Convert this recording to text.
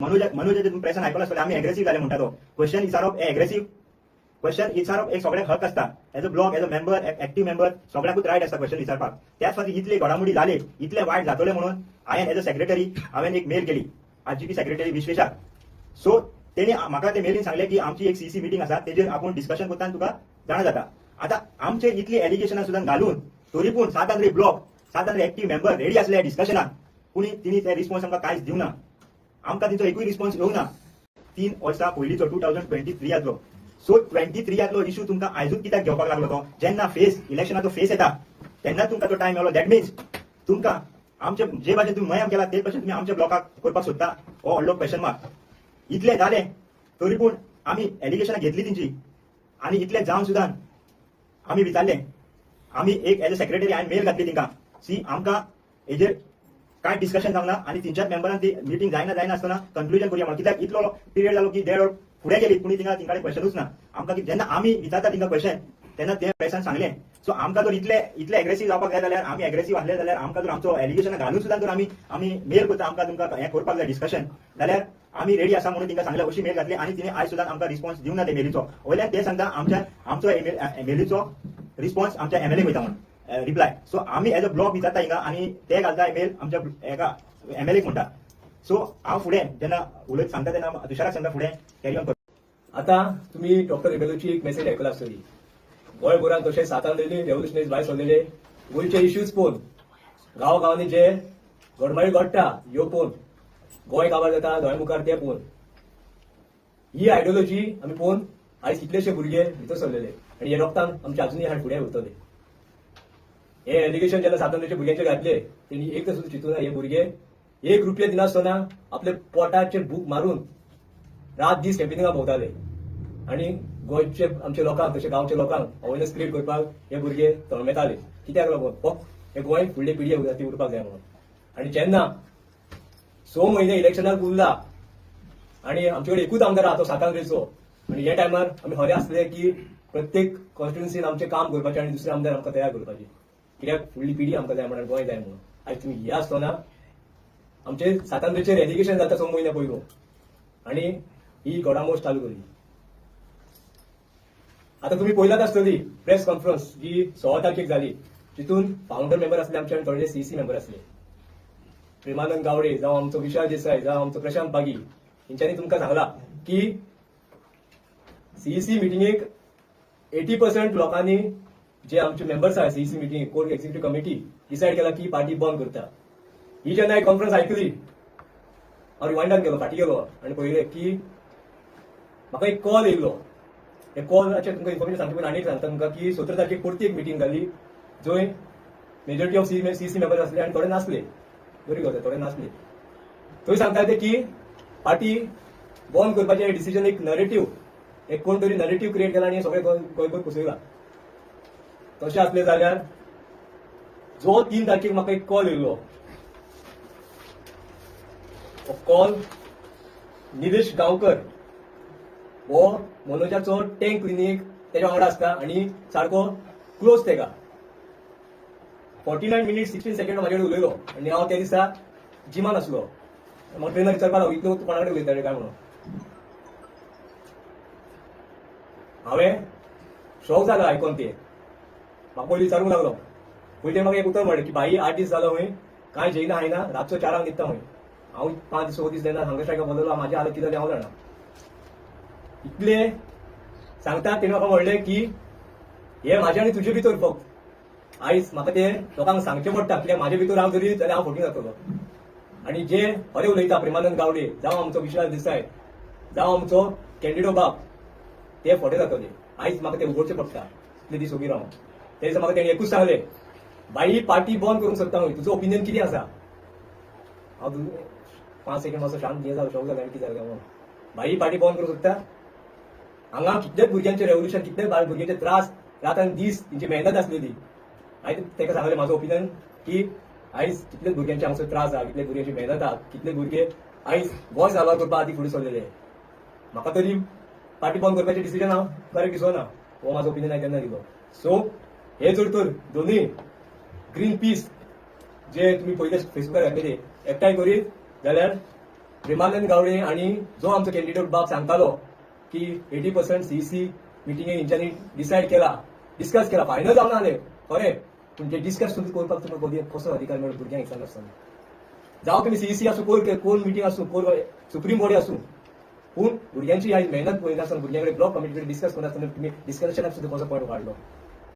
मनोज प्रेसान आयकला आसतलें आमी एग्रेसीव जाले म्हणटा तो क्वेश्चन इचारप एग्रेसीव क्वेश्चन विचारप एक सगळ्याक हक आसता as a block as a member active member सगळ्याकूच रायट आसता क्वेश्चन विचारपाक त्याच फाटी इतले घडामोडी जाले इतले वायट जातले म्हणून हांवें एज अ सेक्रेटरी हांवें एक मेल केली आरजीपी सेक्रेटरी विश्वेशाक सो तेणी म्हाका ते मेलीन सांगले की आमची एक सीसी मिटींग आसा तेजेर आपूण डिस्कशन करता तुका जाणा जाता आतां आमचे इतली एलिगेशनां सुद्दां घालून तरी पूण 7 ब्लॉक 7 एक्टिव्ह मेंबर रेडी आसले डिस्कशनाक पूण तिणी ते रिस्पॉन्स आमकां कांयच दिवना आमकां तिचो एकूय रिस्पॉन्स येवना 3 वर्सां पयलींचो 2023 आसलो सो 23 इश्यू तुमकां आयजूच कित्याक घेवपाक लागलो तो जेन्ना फेस इलेक्शनाचो फेस येता तेन्ना तुमकां तो टायम मेळ्ळो दॅट मिन्स तुमकां आमचे जे भाशेन तुम्ही मयाम केला ते भाशेन तुम्ही आमच्या ब्लॉकाक करपाक सोदता हो व्हडलो क्वेश्चन मार्क इतले जाले तरी पूण आमी एलिगेशनां घेतली तेंची आनी इतले जावन सुद्दां आमी विचारले आमी एक एज अ सेक्रेटरी हांवें मेल घातली तिंका सी आमकां हेजेर कांय डिस्कशन जावना आनी तिंच्याच मेंबरान ती मिटींग जायना आसतना कन्क्लुजन करूया म्हणून कित्याक इतलो पिरियड जालो की देड फुडें गेली पूण तिंका क्वेश्चनूच ना आमकां जेन्ना आमी विचारता तिंका क्वेश्चन तेन्ना ते प्रेसान सांगलें सो आमकां जर इतले एग्रेसीव जावपाक जाय जाल्यार आमी एग्रेसीव आसले जाल्यार आमकां जर आमचो एलिगेशन घालून सुद्दां जर आमी मेल करता आमकां तुमकां हें करपाक जाय डिस्कशन जाल्यार आमी रेडी आसा म्हणून तिंका सांगलें अशी मेल घातली आनी तिणें आयज सुद्दां आमकां रिस्पॉन्स दिवना ते मेलीचो वयल्यान ते सांगता आमचो मेलीचो रिस्पॉन्स आमच्या एमएलए वयता म्हणून रिप्लाय सो आमी एज अ ब्लॉक विचारता हिंगा आनी ते घालता मेल आमच्या एका एमएलएक म्हणटा सो हांव फुडें जेन्ना उलयत सांगता तेन्ना तुषाराक सांगता फुडें कॅरी ऑन करता आता तुम्ही डॉक्टर रेबेलोची एक मेसेज आयकला आसतली गोंयभरांत तशें सातारलेली रेव्होल्युशनरीज भायर सरलेले गोंयचे इश्यूज पळोवन गांवांनी जे घडमाळी घडटा ह्यो पळोवन गोंय काबार जाता गोंय मुखार ते पळोवन ही आयडियोलॉजी आमी पळोवन आयज कितलेशे भुरगे भितर सरलेले आनी हे रोखतान आमचे अजुनूय हाड फुडें उरतले हे एलिगेशन जेन्ना सातारलेच्या भुरग्यांचेर घातले तेणी एक तर सुद्दां चिंतूना हे भुरगे 1 रुपया दिनासतना आपले पोटाचेर भूक मारून रात दीस कॅम्पेनिंगाक भोंवताले आनी गोंयचे आमच्या लोकांक तशें गांवच्या लोकांक अवेरनेस क्रिएट करपाक हे भुरगे तळमेताले कित्याक लागून फक्त हे गोंय फुडले पिढी उरपाक जाय म्हणून आनी जेन्ना 6 म्हयने इलेक्शनाक उरला आनी आमचे कडेन एकूच आमदार आहा तो सातारचो आनी हे टायमार आमी खरे आसले की प्रत्येक कॉन्स्टिट्युन्सीन आमचें काम करपाचें आनी दुसरे आमदार आमकां तयार करपाचे कित्याक फुडली पिढी आमकां जाय म्हणून गोंय जाय म्हणून आयज तुमी हे आसतना आमचे सातारचेर एलिगेशन जाता 6 म्हयने पयलू आनी ही घडामोड चालू केली आता तुम्ही पळयलात आसतली प्रेस कॉन्फरन्स जी 16 तारखेक जाली जितून फाउंडर मेंबर आसले आमचे आनी थोडे सीसी मेंबर आसले प्रेमानंद गावडे जावं आमचो विशाल देसाई जावं आमचो प्रशांत बागी हेंच्यांनी तुमकां सांगला की सीईसी मिटिंगेक 80% लोकांनी जे आमचे मेंबर्स आहा CEC meeting core executive committee decided केला की पार्टी बंद करता ही जेन्ना एक कॉन्फरन्स आयकली हांव रिवायंडान गेलो फाटी गेलो आनी पळयलें की म्हाका एक कॉल येयलो हे कॉलाचेर तुमकां इन्फॉर्मेशन सांगता पण आनी एक सांगता तुमकां की 17 तारखेक परती एक मिटींग जाली जंय मेजॉरिटी ऑफ सीसी मेंबर्स आसले आनी थोडे नासले बरी गजाल थोडे नासले थंय सांगता ते की पार्टी बंद करपाचें डिसिजन एक नरेटिव्ह एक कोण तरी नरेटिव्ह क्रिएट केला आनी सगळे गोंयभर पसयला तशें आसलें जाल्यार जो 3 तारखेक म्हाका एक कॉल येयलो कॉल निलेश गांवकर हो मनोजाचो टँक क्लिनीक तेच्या वांगडा आसता आनी सारको क्लोज तेका 49 मिनिट 16 सेकंड म्हाजे कडेन उलयलो आनी हांव त्या दिसा जिमान आसलो म्हाका ट्रेनर विचारपाक लागलो इतलो कोणा कडेन उलयताले काय म्हणून हांवें शॉक जालो आयकोन ते म्हाका पयलीं विचारूंक लागलो पयलीं म्हाका एक उतर म्हणलें की भाई 8 दीस जालो खंय कांय जेयना हायना रातचो 4 न्हिदता खंय हांव 5 6 दीस जेन्ना हांगा स्ट्रायकाक बोलयलो म्हाजी हालत कितें जाली हांव जाणा इतले सांगता तेणे म्हाका म्हणलें की हे म्हाजे आनी तुजे भितर फक्त आयज म्हाका ते लोकांक सांगचें पडटा कित्याक म्हाजे भितर हांव जरी जाल्यार हांव फुटी जातलो आनी जे खरें उलयता प्रेमानंद गावडे जावं आमचो विशाल देसाय जावं आमचो कॅन्डिडो बाब ते फटे जातले आयज म्हाका ते उगडचें पडटा इतले दीस उबी रावन ते दिसा म्हाका तेणी एकूच सांगलें बाई पार्टी बंद करूंक सोदता खंय तुजो ओपिनियन कितें आसा हांव 5 सेकंड मातसो शांत हे जालो शॉक जालो आनी कितें जालें म्हणून बाई पार्टी बंद करूंक सोदता हांगा कितलेच भुरग्यांचे रेव्होल्युशन कितलेच भुरग्यांचे त्रास रात आनी दीस तेंची मेहनत आसलेली हांवें तेका सांगलें म्हाजो ओपिनियन की आयज कितलेच भुरग्यांचे हांगसर त्रास आहा कितले भुरग्यांची मेहनत आहा कितले भुरगे आयज गोंय सारवार करपाक आदी फुडें सरलेले म्हाका तरी पार्टी बंद करपाचें डिसिजन हांव बरें दिसना हो म्हाजो ओपिनियन हांवें तेन्ना दिलो सो हे जर तर दोनूय ग्रीन पीस जे तुमी पयले फेसबुकार घातलेले एकठांय करीत जाल्यार प्रेमानंद गावडे आणि जो आमचो कॅन्डिडेट बाब सांगतालो की 80% सीईसी मिटिंगेक हेंच्यांनी डिसायड केला, डिस्कस केला, फायनल जावना जालें खरें, पूण ते डिस्कस सुद्दां करपाक तुमकां कसो अधिकार मेळ्ळो भुरग्यांक विचारना आसतना. जावं तुमी सीईसी आसूं, कोर मिटींग आसूं, कोर सुप्रीम बॉडी आसूं, पूण भुरग्यांची आयज मेहनत पळयता आसतना भुरग्यां कडेन ब्लॉक कमिटी कडेन डिस्कस करता आसतना तुम्ही डिस्कशनाक सुद्दां कसो पॉयंट काडलो.